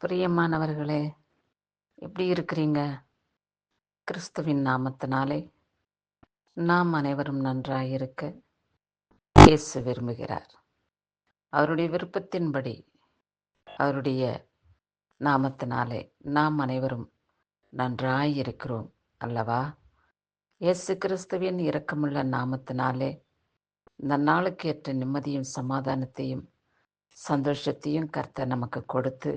பிரியமானவர்களே, எப்படி இருக்கிறீங்க? கிறிஸ்துவின் நாமத்தினாலே நாம் அனைவரும் நன்றாயிருக்க இயேசு விரும்புகிறார். அவருடைய விருப்பத்தின்படி அவருடைய நாமத்தினாலே நாம் அனைவரும் நன்றாயிருக்கிறோம் அல்லவா? இயேசு கிறிஸ்துவின் இரக்கமுள்ள நாமத்தினாலே இந்த நாளுக்கு ஏற்ற நிம்மதியும் சமாதானத்தையும் சந்தோஷத்தையும் கர்த்தர் நமக்கு கொடுத்து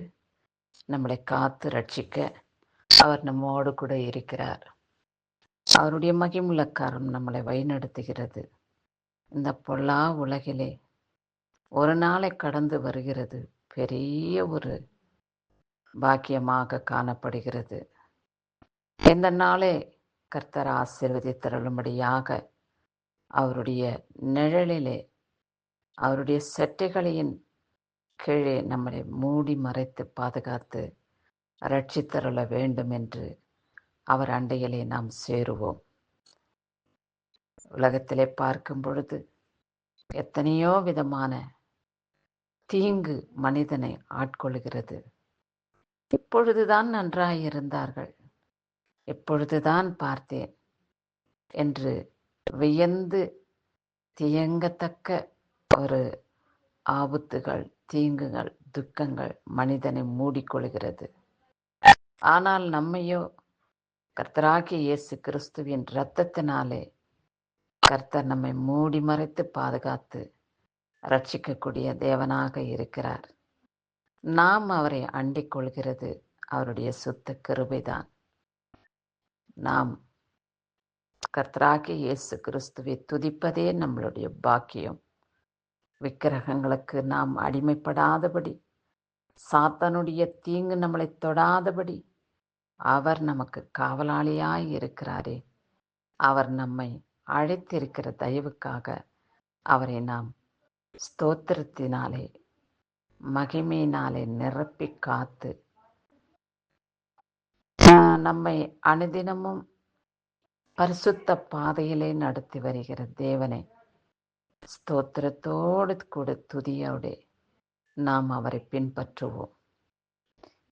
நம்மளை காத்து ரட்சிக்க அவர் நம்மோடு கூட இருக்கிறார். அவருடைய மகிமுள்ள கரம் நம்மளை வழிநடத்துகிறது. இந்த பொல்லா உலகிலே ஒரு நாளை கடந்து வருகிறது பெரிய ஒரு பாக்கியமாக காணப்படுகிறது. இந்த நாளை கர்த்தர் ஆசீர்வதித்தருளும்படியாக அவருடைய நிழலிலே அவருடைய செட்டைகளின் கீழே நம்மளை மூடி மறைத்து பாதுகாத்து ரட்சித்தருள வேண்டும் என்று அவர் அண்டையிலே நாம் சேருவோம். உலகத்திலே பார்க்கும் பொழுது எத்தனையோ விதமான தீங்கு மனிதனை ஆட்கொள்கிறது. இப்பொழுதுதான் நன்றாயிருந்தார்கள், இப்பொழுதுதான் பார்த்தேன் என்று வியந்து தியங்கத்தக்க ஒரு ஆபத்துகள், தீங்குகள், துக்கங்கள் மனிதனை மூடிக்கொள்கிறது. ஆனால் நம்மையோ கர்த்தராகிய இயேசு கிறிஸ்துவின் இரத்தத்தினாலே கர்த்தர் நம்மை மூடி மறைத்து பாதுகாத்து ரட்சிக்கக்கூடிய தேவனாக இருக்கிறார். நாம் அவரை அண்டிக் கொள்கிறது அவருடைய சுத்த கிருபைதான். நாம் கர்த்தராகிய இயேசு கிறிஸ்துவை துதிப்பதே நம்மளுடைய பாக்கியம். விக்கிரகங்களுக்கு நாம் அடிமைப்படாதபடி, சாத்தானுடைய தீங்கு நம்மளை தொடாதபடி அவர் நமக்கு காவலாளியாய் இருக்கிறாரே. அவர் நம்மை அழைத்திருக்கிற தயவுக்காக அவரை நாம் ஸ்தோத்திரத்தினாலே மகிமையினாலே நிரப்பி காத்து நம்மை அனுதினமும் பரிசுத்த பாதையிலே நடத்தி வருகிற தேவனை ஸ்தோத்திரத்தோடு கூட துதியோடு நாம் அவரை பின்பற்றுவோம்.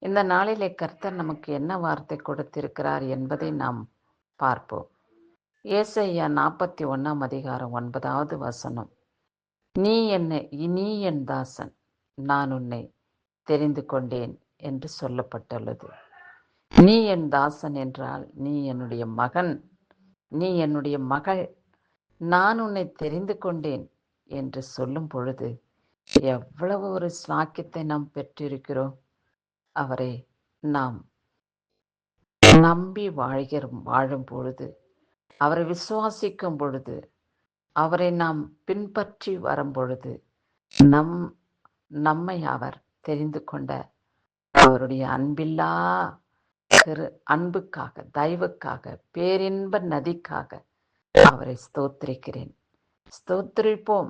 இந்த நாளிலே கர்த்தர் நமக்கு என்ன வார்த்தை கொடுத்திருக்கிறார் என்பதை நாம் பார்ப்போம். ஏசாயா 41 அதிகாரம் 9வது வசனம். நீ என் தாசன், நான் உன்னை தெரிந்து கொண்டேன் என்று சொல்லப்பட்டுள்ளது. நீ என் தாசன் என்றால் நீ என்னுடைய மகன், நீ என்னுடைய மகள், நான் உன்னை தெரிந்து கொண்டேன் என்று சொல்லும் பொழுது எவ்வளவு ஒரு ஸ்லாக்கியத்தை நாம் பெற்றிருக்கிறோம். அவரை நாம் நம்பி வாழும் பொழுது, அவரை விசுவாசிக்கும் பொழுது, அவரை நாம் பின்பற்றி வரும் பொழுது நம்மை அவர் தெரிந்து கொண்ட அவருடைய அன்பில்லா அன்புக்காக, தயவுக்காக, பேரின்ப நதிக்காக அவரை ஸ்தோத்திரிக்கிறேன். ஸ்தோத்திரிப்போம்.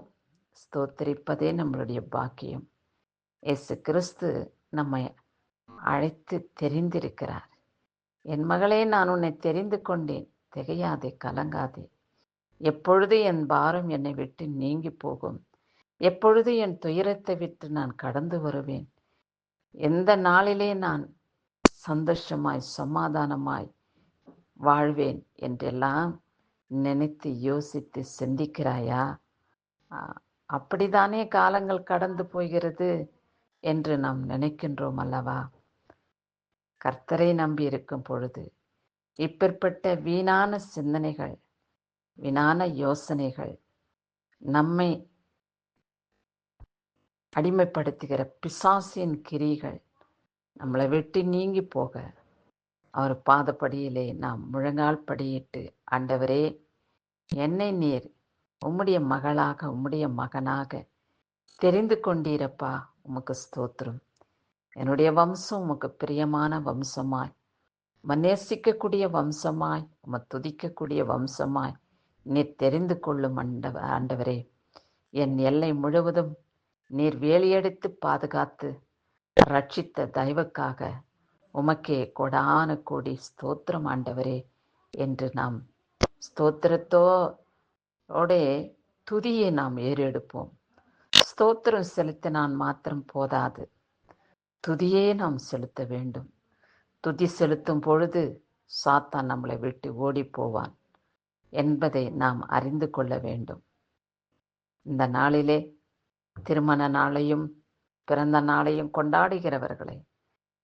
ஸ்தோத்திரிப்பதே நம்மளுடைய பாக்கியம். இயேசு கிறிஸ்து நம்மை அழைத்து தெரிந்திருக்கிறார். என் மகளே, நான் உன்னை தெரிந்து கொண்டேன், திகையாதே, கலங்காதே. எப்பொழுது என் பாரம் என்னை விட்டு நீங்கி போகும், எப்பொழுது என் துயரத்தை விட்டு நான் கடந்து வருவேன், எந்த நாளிலே நான் சந்தோஷமாய் சமாதானமாய் வாழ்வேன் என்றெல்லாம் நினைத்து யோசித்து சிந்திக்கிறாயா? அப்படித்தானே காலங்கள் கடந்து போகிறது என்று நாம் நினைக்கின்றோம் அல்லவா? கர்த்தரை நம்பி இருக்கும் பொழுது இப்பேற்பட்ட வீணான சிந்தனைகள், வீணான யோசனைகள், நம்மை அடிமைப்படுத்துகிற பிசாசின் கிரிகள் நம்மளை விட்டு நீங்கி போக அவர் பாதப்படியிலே நாம் முழங்கால் படியிட்டு, ஆண்டவரே, என்னை நீர் உம்முடைய மகளாக, உம்முடைய மகனாக தெரிந்து கொண்டீரப்பா, உமக்கு ஸ்தோத்திரம். என்னுடைய வம்சம் உமக்கு பிரியமான வம்சமாய், நேசிக்கக்கூடிய வம்சமாய், உம்மை துதிக்கக்கூடிய வம்சமாய் நீர் தெரிந்து கொள்ளும் ஆண்டவரே. என் எல்லை முழுவதும் நீர் வேலியடித்து பாதுகாத்து ரட்சித்த தயவுக்காக உமக்கே கொடான கோடி ஸ்தோத்திரம் ஆண்டவரே என்று நாம் ஸ்தோத்திரத்தோடே துதியை நாம் ஏறெடுப்போம். ஸ்தோத்திரம் செலுத்தினான் மாத்திரம் போதாது, துதியே நாம் செலுத்த வேண்டும். துதி செலுத்தும் பொழுது சாத்தான் நம்மளை விட்டு ஓடி போவான் என்பதை நாம் அறிந்து கொள்ள வேண்டும். இந்த நாளிலே திருமண நாளையும் பிறந்த நாளையும் கொண்டாடுகிறவர்களை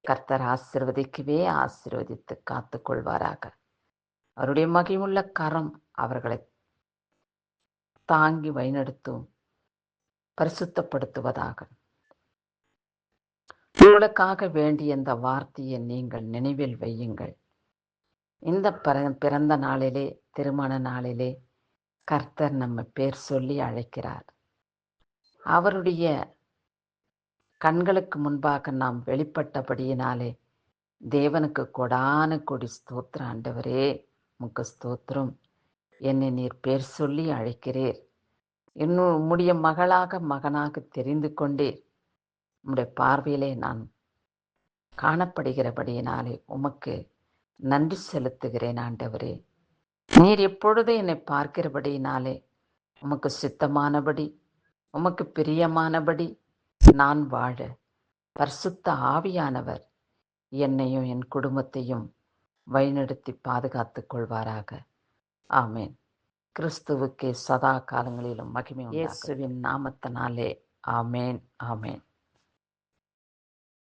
கர்த்தர் ஆசீர்வதிக்கவே ஆசீர்வதித்து காத்து கொள்வாராக. அவருடைய மகிமுள்ள கரம் அவர்களை தாங்கி வழிநடத்தும் பரிசுத்தப்படுத்துவதாக. உங்களுக்காக வேண்டிய இந்த வார்த்தையை நீங்கள் நினைவில் வையுங்கள். இந்த பிறந்த நாளிலே, திருமண நாளிலே கர்த்தர் நம்ம பேர் சொல்லி அழைக்கிறார். அவருடைய கண்களுக்கு முன்பாக நாம் வெளிப்பட்டபடியினாலே தேவனுக்கு கொடான கொடி ஸ்தோத்திரம். ஆண்டவரே உமக்கு ஸ்தோத்திரம், என்னை நீர் பேர் சொல்லி அழைக்கிறீர், இன்னும் உம்முடைய மகனாக தெரிந்து கொண்டீர், உம்முடைய பார்வையிலே நான் காணப்படுகிறபடியினாலே உமக்கு நன்றி செலுத்துகிறேன். ஆண்டவரே, நீர் எப்பொழுதும் என்னை பார்க்கிறபடியினாலே உமக்கு சித்தமானபடி, உமக்கு பிரியமானபடி நான் வாழ பரிசுத்த ஆவியானவர் என்னையும் என் குடும்பத்தையும் வழிநடத்தி பாதுகாத்துக் கொள்வாராக. ஆமேன். கிறிஸ்துவுக்கே சதா காலங்களிலும் மகிமை உண்டாகட்டும். இயேசுவின் நாமத்தினாலே ஆமேன், ஆமேன்.